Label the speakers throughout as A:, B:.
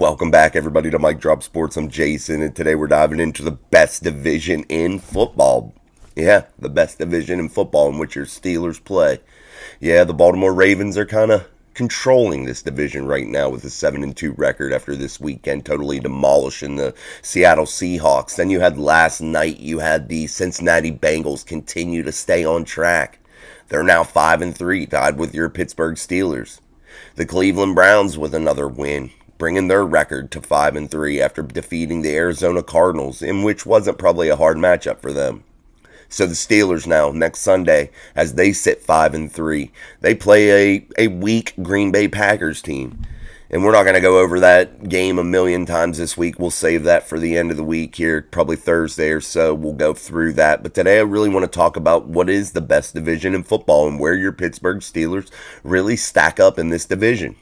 A: Welcome back, everybody, to Mike Drop Sports. I'm Jason, and today we're diving into the best division in football. Yeah, the best division in football in which your Steelers play. Yeah, the Baltimore Ravens are kind of controlling this division right now with a 7-2 record after this weekend, totally demolishing the Seattle Seahawks. Then you had last night, you had the Cincinnati Bengals continue to stay on track. They're now 5-3, tied with your Pittsburgh Steelers. The Cleveland Browns with another win, bringing their record to 5-3 after defeating the Arizona Cardinals, in which wasn't probably a hard matchup for them. So the Steelers now, next Sunday, as they sit 5-3, they play a weak Green Bay Packers team. And we're not going to go over that game a million times this week. We'll save that for the end of the week here, probably Thursday or so. We'll go through that. But today I really want to talk about what is the best division in football and where your Pittsburgh Steelers really stack up in this division.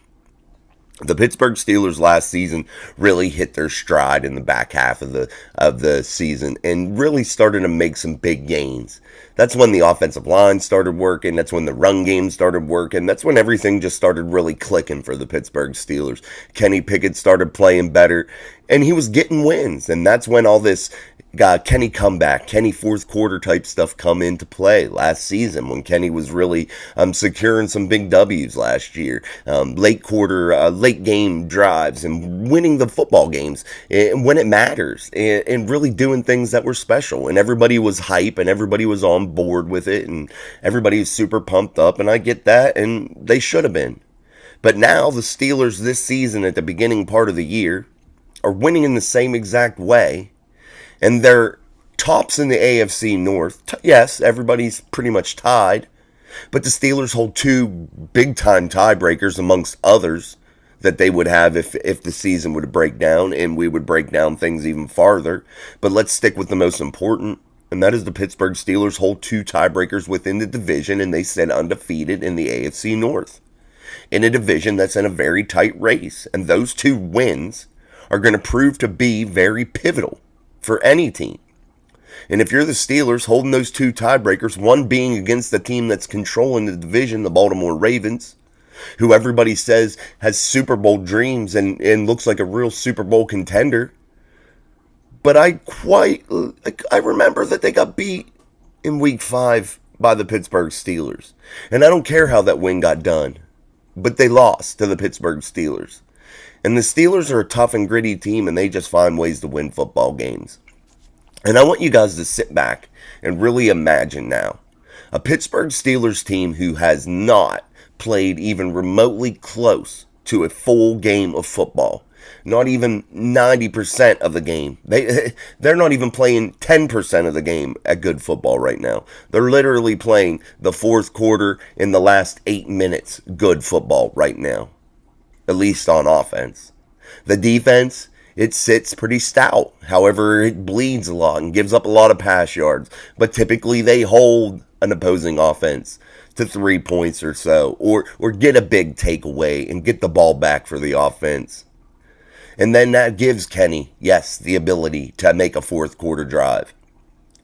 A: The Pittsburgh Steelers last season really hit their stride in the back half of the season and really started to make some big gains. That's when the offensive line started working. That's when the run game started working. That's when everything just started really clicking for the Pittsburgh Steelers. Kenny Pickett started playing better, and he was getting wins. And that's when all this Kenny comeback, Kenny fourth quarter type stuff come into play last season when Kenny was really securing some big W's last year. Late game drives and winning the football games when it matters and really doing things that were special. And everybody was hype and everybody was on board with it and everybody was super pumped up, and I get that, and they should have been. But now the Steelers this season at the beginning part of the year are winning in the same exact way. And they're tops in the AFC North. Yes, everybody's pretty much tied. But the Steelers hold two big-time tiebreakers amongst others that they would have if the season would break down, and we would break down things even farther. But let's stick with the most important, and that is the Pittsburgh Steelers hold two tiebreakers within the division, and they sit undefeated in the AFC North, in a division that's in a very tight race. And those two wins are going to prove to be very pivotal for any team. And if you're the Steelers holding those two tiebreakers, one being against the team that's controlling the division, the Baltimore Ravens, who everybody says has Super Bowl dreams and looks like a real Super Bowl contender. But I remember that they got beat in Week 5 by the Pittsburgh Steelers. And I don't care how that win got done, but they lost to the Pittsburgh Steelers. And the Steelers are a tough and gritty team, and they just find ways to win football games. And I want you guys to sit back and really imagine now a Pittsburgh Steelers team who has not played even remotely close to a full game of football. Not even 90% of the game. They're not even playing 10% of the game at good football right now. They're literally playing the fourth quarter in the last 8 minutes good football right now. At least on offense. The defense, it sits pretty stout. However, it bleeds a lot and gives up a lot of pass yards. But typically they hold an opposing offense to 3 points or so. Or get a big takeaway and get the ball back for the offense. And then that gives Kenny, yes, the ability to make a fourth quarter drive.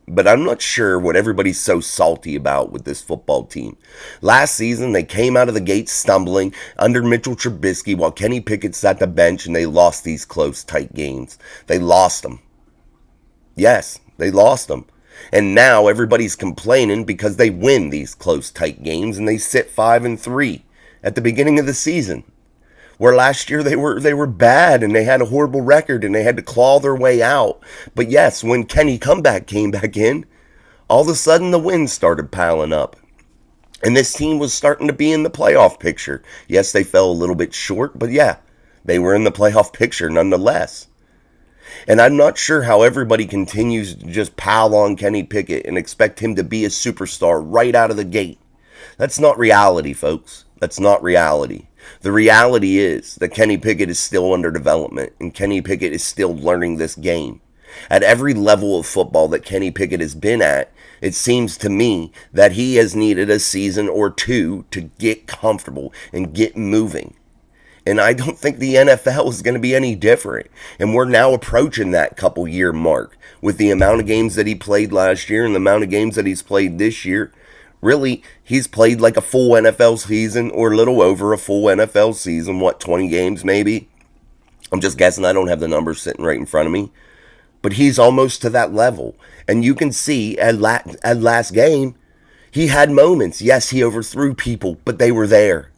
A: But I'm not sure what everybody's so salty about with this football team. Last season, they came out of the gate stumbling under Mitchell Trubisky while Kenny Pickett sat the bench, and they lost these close, tight games. They lost them. Yes, they lost them. And now everybody's complaining because they win these close, tight games, and they sit 5-3 at the beginning of the season. Where last year they were bad and they had a horrible record and they had to claw their way out. But yes, when Kenny Comeback came back in, all of a sudden the wins started piling up. And this team was starting to be in the playoff picture. Yes, they fell a little bit short, but yeah, they were in the playoff picture nonetheless. And I'm not sure how everybody continues to just pile on Kenny Pickett and expect him to be a superstar right out of the gate. That's not reality, folks. That's not reality. The reality is that Kenny Pickett is still under development, and Kenny Pickett is still learning this game. At every level of football that Kenny Pickett has been at, it seems to me that he has needed a season or two to get comfortable and get moving. And I don't think the NFL is going to be any different. And we're now approaching that couple year mark with the amount of games that he played last year and the amount of games that he's played this year. Really, he's played like a full NFL season or a little over a full NFL season, 20 games maybe? I'm just guessing. I don't have the numbers sitting right in front of me. But he's almost to that level. And you can see at last game, he had moments. Yes, he overthrew people, but they were there.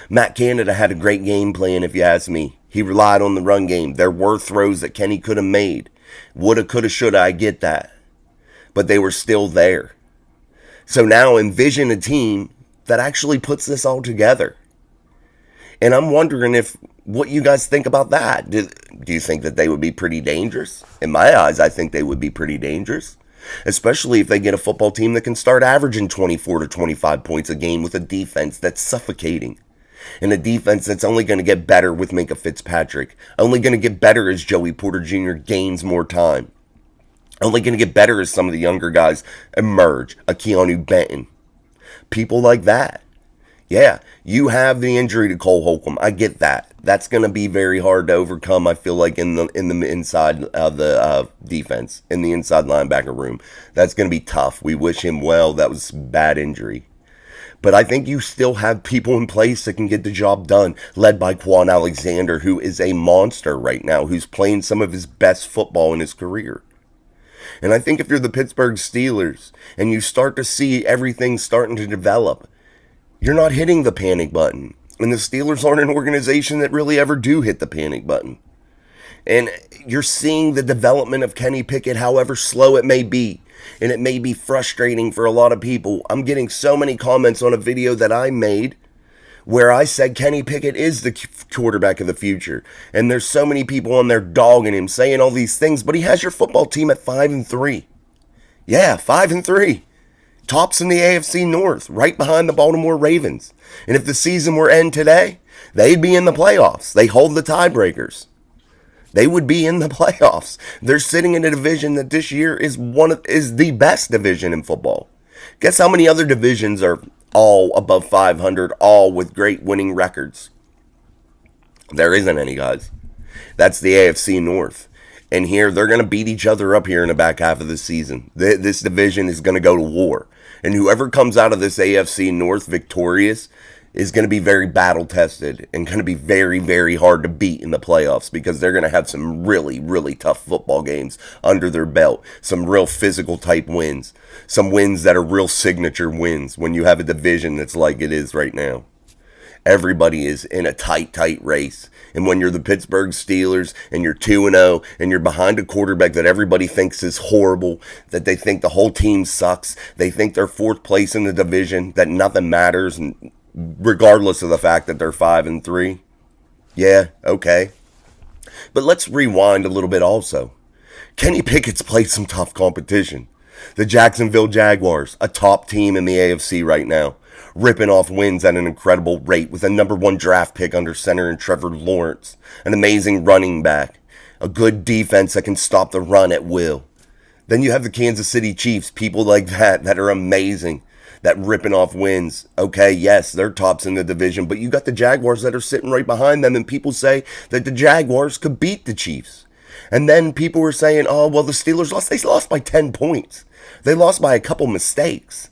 A: Matt Canada had a great game plan, if you ask me. He relied on the run game. There were throws that Kenny could have made. Woulda, coulda, shoulda, I get that. But they were still there. So now envision a team that actually puts this all together. And I'm wondering what you guys think about that. Do you think that they would be pretty dangerous? In my eyes, I think they would be pretty dangerous. Especially if they get a football team that can start averaging 24 to 25 points a game with a defense that's suffocating. And a defense that's only going to get better with Minka Fitzpatrick. Only going to get better as Joey Porter Jr. gains more time. Only going to get better as some of the younger guys emerge. A Keanu Benton. People like that. Yeah, you have the injury to Cole Holcomb. I get that. That's going to be very hard to overcome, I feel like, in the inside of the defense, in the inside linebacker room. That's going to be tough. We wish him well. That was a bad injury. But I think you still have people in place that can get the job done, led by Quan Alexander, who is a monster right now, who's playing some of his best football in his career. And I think if you're the Pittsburgh Steelers and you start to see everything starting to develop, you're not hitting the panic button. And the Steelers aren't an organization that really ever do hit the panic button. And you're seeing the development of Kenny Pickett, however slow it may be. And it may be frustrating for a lot of people. I'm getting so many comments on a video that I made where I said Kenny Pickett is the quarterback of the future. And there's so many people on there dogging him, saying all these things. But he has your football team at 5-3. Yeah, 5-3. Tops in the AFC North, right behind the Baltimore Ravens. And if the season were to end today, they'd be in the playoffs. They hold the tiebreakers. They would be in the playoffs. They're sitting in a division that this year is the best division in football. Guess how many other divisions are all above 500, all with great winning records? There isn't any, guys. That's the AFC North. And here, they're going to beat each other up here in the back half of the season. This division is going to go to war. And whoever comes out of this AFC North victorious is going to be very battle-tested and going to be very, very hard to beat in the playoffs because they're going to have some really, really tough football games under their belt. Some real physical-type wins. Some wins that are real signature wins when you have a division that's like it is right now. Everybody is in a tight race. And when you're the Pittsburgh Steelers and you're 2-0 and you're behind a quarterback that everybody thinks is horrible, that they think the whole team sucks, they think they're fourth place in the division, that nothing matters, and regardless of the fact that they're 5-3. Yeah, okay. But let's rewind a little bit also. Kenny Pickett's played some tough competition. The Jacksonville Jaguars, a top team in the AFC right now, ripping off wins at an incredible rate with a number 1 draft pick under center in Trevor Lawrence, an amazing running back, a good defense that can stop the run at will. Then you have the Kansas City Chiefs, people like that are amazing, that ripping off wins. Okay, yes, they're tops in the division, but you got the Jaguars that are sitting right behind them, and people say that the Jaguars could beat the Chiefs. And then people were saying, oh, well, the Steelers lost. They lost by 10 points. They lost by a couple mistakes.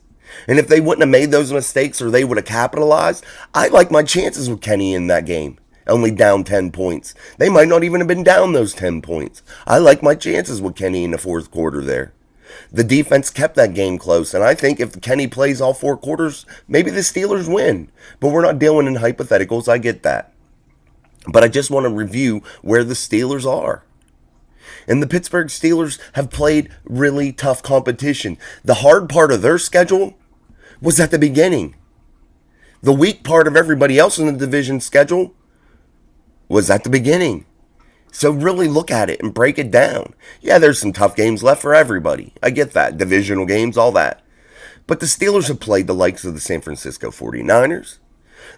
A: And if they wouldn't have made those mistakes or they would have capitalized, I like my chances with Kenny in that game. Only down 10 points. They might not even have been down those 10 points. I like my chances with Kenny in the fourth quarter there. The defense kept that game close, and I think if Kenny plays all 4 quarters, maybe the Steelers win. But we're not dealing in hypotheticals, I get that. But I just want to review where the Steelers are. And the Pittsburgh Steelers have played really tough competition. The hard part of their schedule was at the beginning. The weak part of everybody else in the division schedule was at the beginning. So really look at it and break it down. Yeah, there's some tough games left for everybody. I get that. Divisional games, all that. But the Steelers have played the likes of the San Francisco 49ers.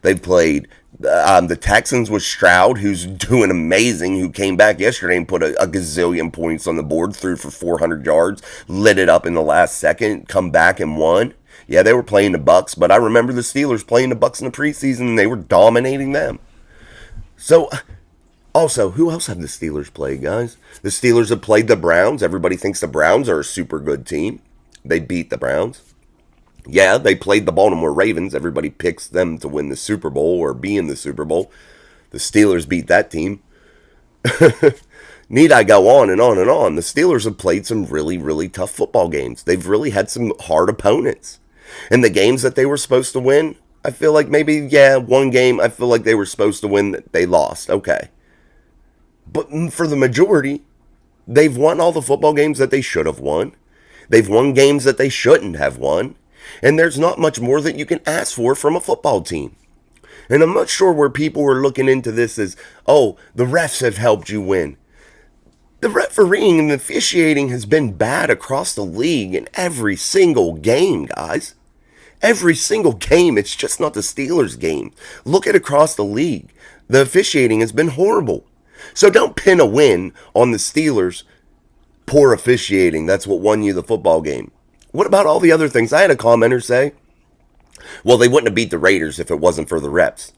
A: They've played the Texans with Stroud, who's doing amazing, who came back yesterday and put a gazillion points on the board, threw for 400 yards, lit it up in the last second, come back and won. Yeah, they were playing the Bucs, but I remember the Steelers playing the Bucs in the preseason, and they were dominating them. So, also, who else have the Steelers played, guys? The Steelers have played the Browns. Everybody thinks the Browns are a super good team. They beat the Browns. Yeah, they played the Baltimore Ravens. Everybody picks them to win the Super Bowl or be in the Super Bowl. The Steelers beat that team. Need I go on and on and on? The Steelers have played some really, really tough football games. They've really had some hard opponents. And the games that they were supposed to win, I feel like maybe, yeah, one game I feel like they were supposed to win that they lost. Okay. But for the majority, they've won all the football games that they should have won. They've won games that they shouldn't have won. And there's not much more that you can ask for from a football team. And I'm not sure where people were looking into this as, oh, the refs have helped you win. The refereeing and the officiating has been bad across the league in every single game, guys. Every single game. It's just not the Steelers game. Look at across the league. The officiating has been horrible. So don't pin a win on the Steelers' poor officiating. That's what won you the football game. What about all the other things? I had a commenter say, well, they wouldn't have beat the Raiders if it wasn't for the refs.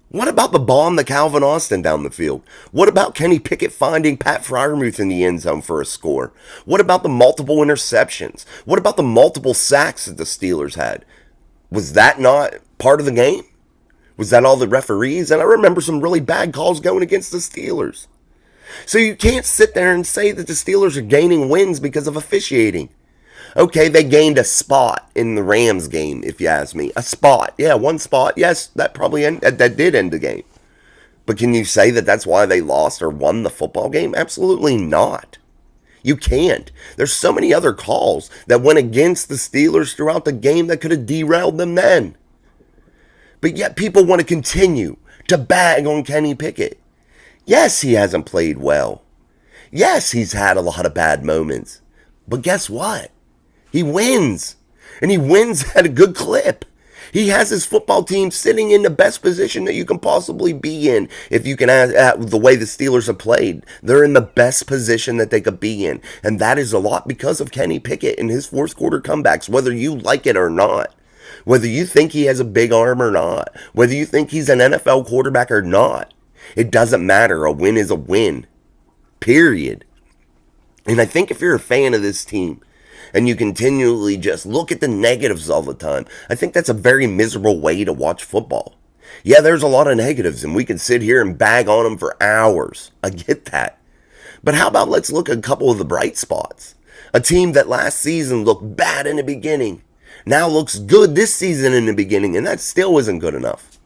A: What about the bomb to Calvin Austin down the field? What about Kenny Pickett finding Pat Freiermuth in the end zone for a score? What about the multiple interceptions? What about the multiple sacks that the Steelers had? Was that not part of the game? Was that all the referees? And I remember some really bad calls going against the Steelers. So you can't sit there and say that the Steelers are gaining wins because of officiating. Okay, they gained a spot in the Rams game, if you ask me. A spot. Yeah, one spot. Yes, that did end the game. But can you say that that's why they lost or won the football game? Absolutely not. You can't. There's so many other calls that went against the Steelers throughout the game that could have derailed them then. But yet people want to continue to bag on Kenny Pickett. Yes, he hasn't played well. Yes, he's had a lot of bad moments. But guess what? He wins. And he wins at a good clip. He has his football team sitting in the best position that you can possibly be in. If you can ask the way the Steelers have played, they're in the best position that they could be in. And that is a lot because of Kenny Pickett and his fourth quarter comebacks, whether you like it or not. Whether you think he has a big arm or not. Whether you think he's an NFL quarterback or not. It doesn't matter. A win is a win. Period. And I think if you're a fan of this team, and you continually just look at the negatives all the time, I think that's a very miserable way to watch football. Yeah, there's a lot of negatives, and we can sit here and bag on them for hours. I get that. But how about let's look at a couple of the bright spots? A team that last season looked bad in the beginning, now looks good this season in the beginning, and that still isn't good enough.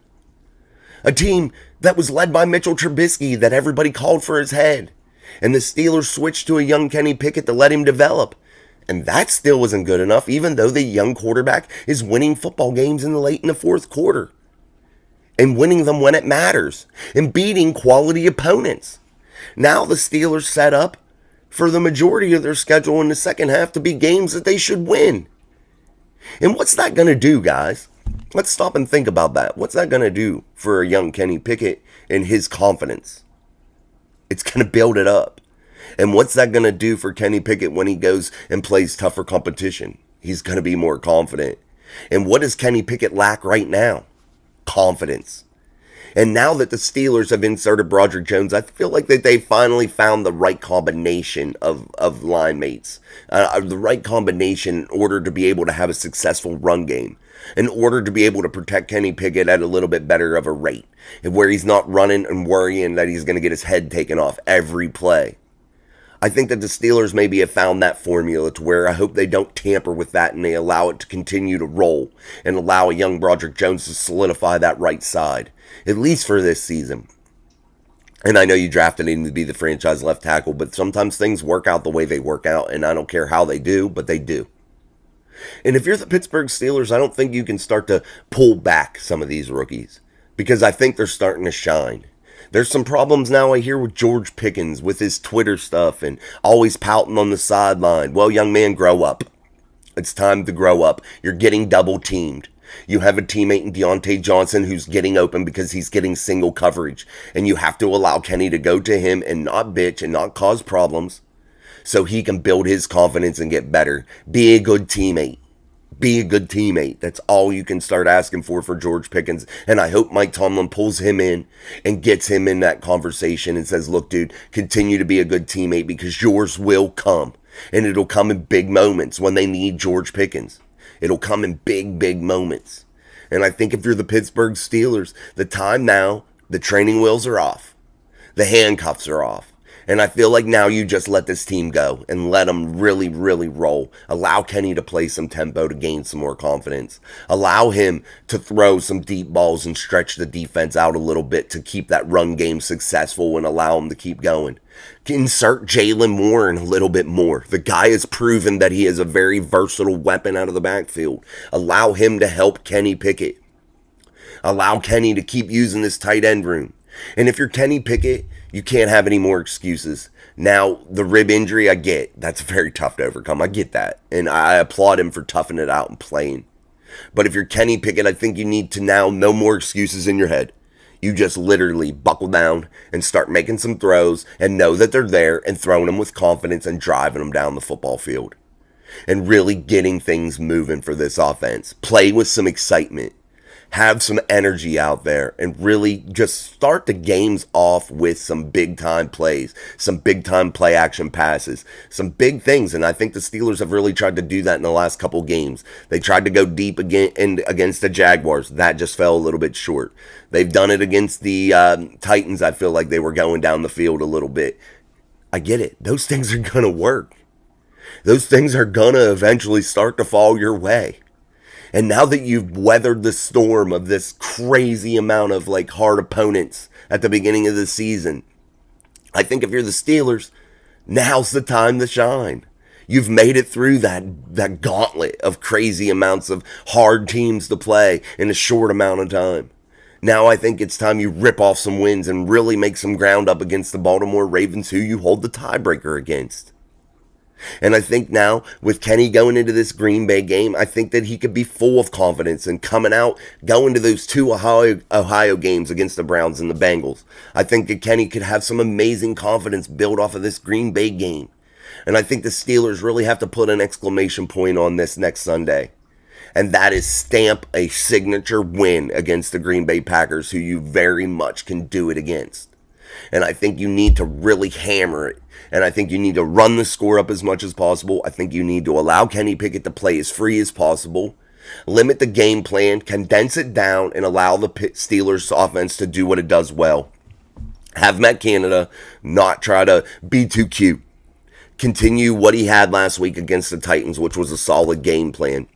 A: A team that was led by Mitchell Trubisky that everybody called for his head, and the Steelers switched to a young Kenny Pickett to let him develop. And that still wasn't good enough, even though the young quarterback is winning football games late in the fourth quarter. And winning them when it matters. And beating quality opponents. Now the Steelers set up for the majority of their schedule in the second half to be games that they should win. And what's that going to do, guys? Let's stop and think about that. What's that going to do for a young Kenny Pickett and his confidence? It's going to build it up. And what's that going to do for Kenny Pickett when he goes and plays tougher competition? He's going to be more confident. And what does Kenny Pickett lack right now? Confidence. And now that the Steelers have inserted Broderick Jones, I feel like that they finally found the right combination of line mates. The right combination in order to be able to have a successful run game. In order to be able to protect Kenny Pickett at a little bit better of a rate. And where he's not running and worrying that he's going to get his head taken off every play. I think that the Steelers maybe have found that formula to where I hope they don't tamper with that and they allow it to continue to roll and allow a young Broderick Jones to solidify that right side, at least for this season. And I know you drafted him to be the franchise left tackle, but sometimes things work out the way they work out, and I don't care how they do, but they do. And if you're the Pittsburgh Steelers, I don't think you can start to pull back some of these rookies because I think they're starting to shine. There's some problems now I hear with George Pickens with his Twitter stuff and always pouting on the sideline. Well, young man, grow up. It's time to grow up. You're getting double teamed. You have a teammate in Deontay Johnson who's getting open because he's getting single coverage. And you have to allow Kenny to go to him and not bitch and not cause problems so he can build his confidence and get better. Be a good teammate. Be a good teammate. That's all you can start asking for George Pickens. And I hope Mike Tomlin pulls him in and gets him in that conversation and says, look, dude, continue to be a good teammate because yours will come. And it'll come in big moments when they need George Pickens. It'll come in big, big moments. And I think if you're the Pittsburgh Steelers, the time now, the training wheels are off. The handcuffs are off. And I feel like now you just let this team go and let them really, really roll. Allow Kenny to play some tempo to gain some more confidence. Allow him to throw some deep balls and stretch the defense out a little bit to keep that run game successful and allow him to keep going. Insert Jalen Warren a little bit more. The guy has proven that he is a very versatile weapon out of the backfield. Allow him to help Kenny Pickett. Allow Kenny to keep using this tight end room. And if you're Kenny Pickett, you can't have any more excuses. Now, the rib injury, I get. That's very tough to overcome. I get that. And I applaud him for toughing it out and playing. But if you're Kenny Pickett, I think you need to now no more excuses in your head. You just literally buckle down and start making some throws and know that they're there and throwing them with confidence and driving them down the football field. And really getting things moving for this offense. Play with some excitement. Have some energy out there and really just start the games off with some big-time plays, some big-time play-action passes, some big things. And I think the Steelers have really tried to do that in the last couple games. They tried to go deep again against the Jaguars. That just fell a little bit short. They've done it against the Titans. I feel like they were going down the field a little bit. I get it. Those things are going to work. Those things are going to eventually start to fall your way. And now that you've weathered the storm of this crazy amount of hard opponents at the beginning of the season, I think if you're the Steelers, now's the time to shine. You've made it through that gauntlet of crazy amounts of hard teams to play in a short amount of time. Now I think it's time you rip off some wins and really make some ground up against the Baltimore Ravens, who you hold the tiebreaker against. And I think now, with Kenny going into this Green Bay game, I think that he could be full of confidence and coming out, going to those two Ohio games against the Browns and the Bengals. I think that Kenny could have some amazing confidence built off of this Green Bay game. And I think the Steelers really have to put an exclamation point on this next Sunday. And that is stamp a signature win against the Green Bay Packers, who you very much can do it against. And I think you need to really hammer it. And I think you need to run the score up as much as possible. I think you need to allow Kenny Pickett to play as free as possible. Limit the game plan, condense it down, and allow the Steelers offense to do what it does well. Have Matt Canada not try to be too cute. Continue what he had last week against the Titans, which was a solid game plan.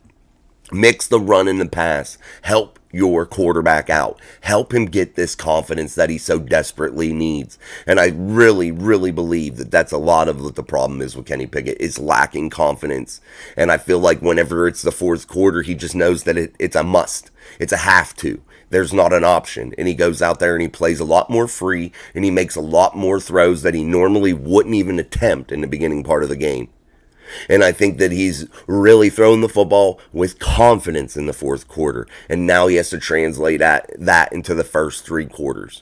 A: Mix the run and the pass. Help your quarterback out. Help him get this confidence that he so desperately needs. And I really, really believe that that's a lot of what the problem is with Kenny Pickett, is lacking confidence. And I feel like whenever it's the fourth quarter, he just knows that it's a must. It's a have to. There's not an option. And he goes out there and he plays a lot more free, and he makes a lot more throws that he normally wouldn't even attempt in the beginning part of the game. And I think that he's really thrown the football with confidence in the fourth quarter. And now he has to translate that into the first three quarters.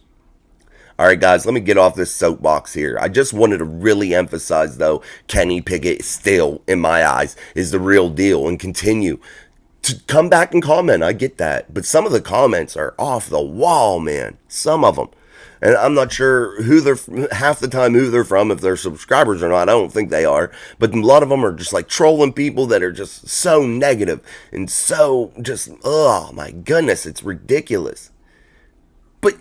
A: All right, guys, let me get off this soapbox here. I just wanted to really emphasize, though, Kenny Pickett still, in my eyes, is the real deal. And continue to come back and comment. I get that. But some of the comments are off the wall, man. Some of them. And I'm not sure half the time who they're from, if they're subscribers or not. I don't think they are. But a lot of them are just trolling people that are just so negative and so just, oh my goodness, it's ridiculous. But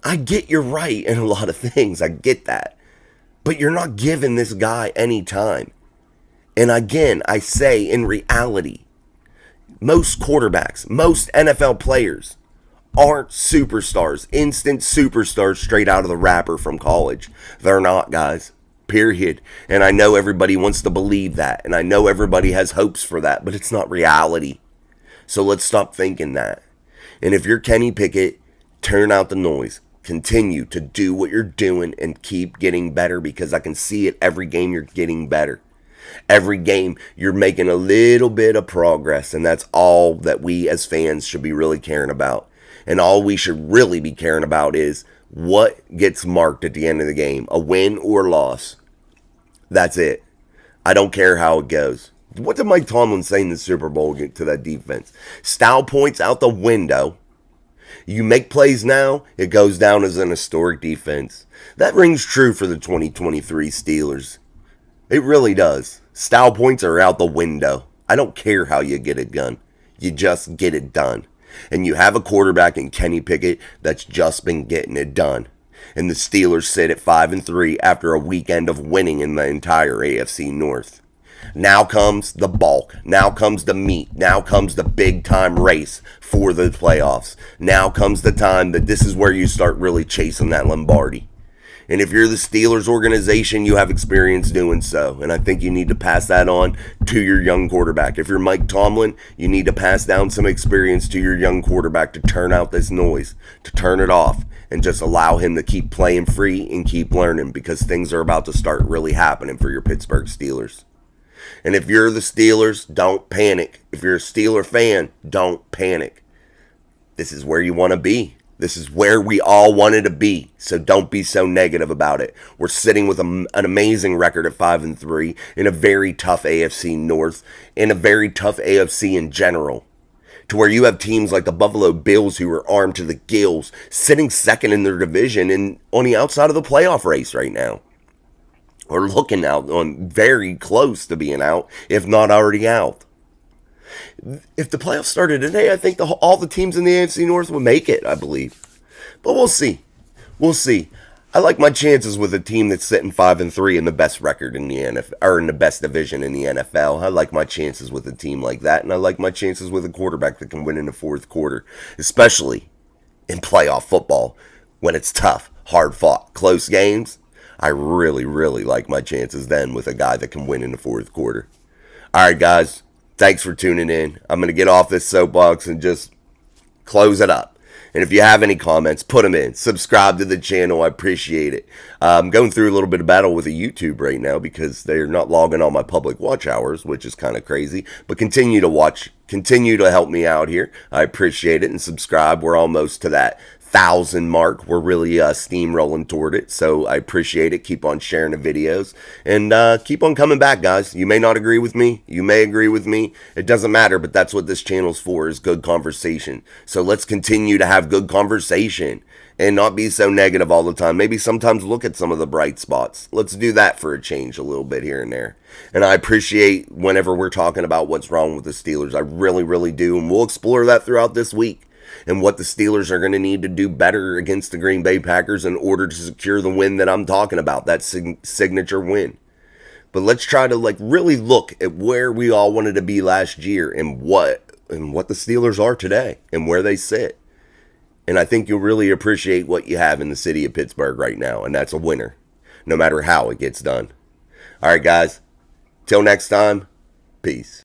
A: I get you're right in a lot of things. I get that. But you're not giving this guy any time. And again, I say in reality, most quarterbacks, most NFL players aren't superstars, instant superstars straight out of the wrapper from college. They're not, guys. Period. And I know everybody wants to believe that. And I know everybody has hopes for that. But it's not reality. So let's stop thinking that. And if you're Kenny Pickett, turn out the noise. Continue to do what you're doing and keep getting better, because I can see it every game you're getting better. Every game you're making a little bit of progress. And that's all that we as fans should be really caring about. And all we should really be caring about is what gets marked at the end of the game. A win or loss. That's it. I don't care how it goes. What did Mike Tomlin say in the Super Bowl to that defense? Style points out the window. You make plays now, it goes down as an historic defense. That rings true for the 2023 Steelers. It really does. Style points are out the window. I don't care how you get it done. You just get it done. And you have a quarterback in Kenny Pickett that's just been getting it done. And the Steelers sit at 5-3 after a weekend of winning in the entire AFC North. Now comes the bulk. Now comes the meat. Now comes the big time race for the playoffs. Now comes the time that this is where you start really chasing that Lombardi. And if you're the Steelers organization, you have experience doing so. And I think you need to pass that on to your young quarterback. If you're Mike Tomlin, you need to pass down some experience to your young quarterback to turn out this noise, to turn it off, and just allow him to keep playing free and keep learning, because things are about to start really happening for your Pittsburgh Steelers. And if you're the Steelers, don't panic. If you're a Steeler fan, don't panic. This is where you want to be. This is where we all wanted to be, so don't be so negative about it. We're sitting with an amazing record at 5-3 in a very tough AFC North, in a very tough AFC in general, to where you have teams like the Buffalo Bills, who are armed to the gills, sitting second in their division and on the outside of the playoff race right now, or looking out, on very close to being out, if not already out. If the playoffs started today, I think all the teams in the AFC North would make it, I believe. But we'll see. We'll see. I like my chances with a team that's sitting 5-3 in the best record in the NFL, or in the best division in the NFL. I like my chances with a team like that, and I like my chances with a quarterback that can win in the fourth quarter, especially in playoff football when it's tough, hard-fought, close games. I really, really like my chances then with a guy that can win in the fourth quarter. All right, guys. Thanks for tuning in. I'm going to get off this soapbox and just close it up. And if you have any comments, put them in. Subscribe to the channel. I appreciate it. I'm going through a little bit of battle with a YouTube right now because they're not logging on my public watch hours, which is kind of crazy. But continue to watch. Continue to help me out here. I appreciate it. And subscribe. We're almost to that 1,000 mark. We're really steamrolling toward it, so I appreciate it. Keep on sharing the videos, and keep on coming back, guys. You may not agree with me, you may agree with me, it doesn't matter, but that's what this channel's for, is good conversation. So let's continue to have good conversation and not be so negative all the time. Maybe sometimes look at some of the bright spots. Let's do that for a change a little bit here and there. And I appreciate whenever we're talking about what's wrong with the Steelers. I really, really do, and we'll explore that throughout this week, and what the Steelers are going to need to do better against the Green Bay Packers in order to secure the win that I'm talking about, that signature win. But let's try to really look at where we all wanted to be last year and what the Steelers are today and where they sit. And I think you'll really appreciate what you have in the city of Pittsburgh right now, and that's a winner, no matter how it gets done. All right, guys. Till next time, peace.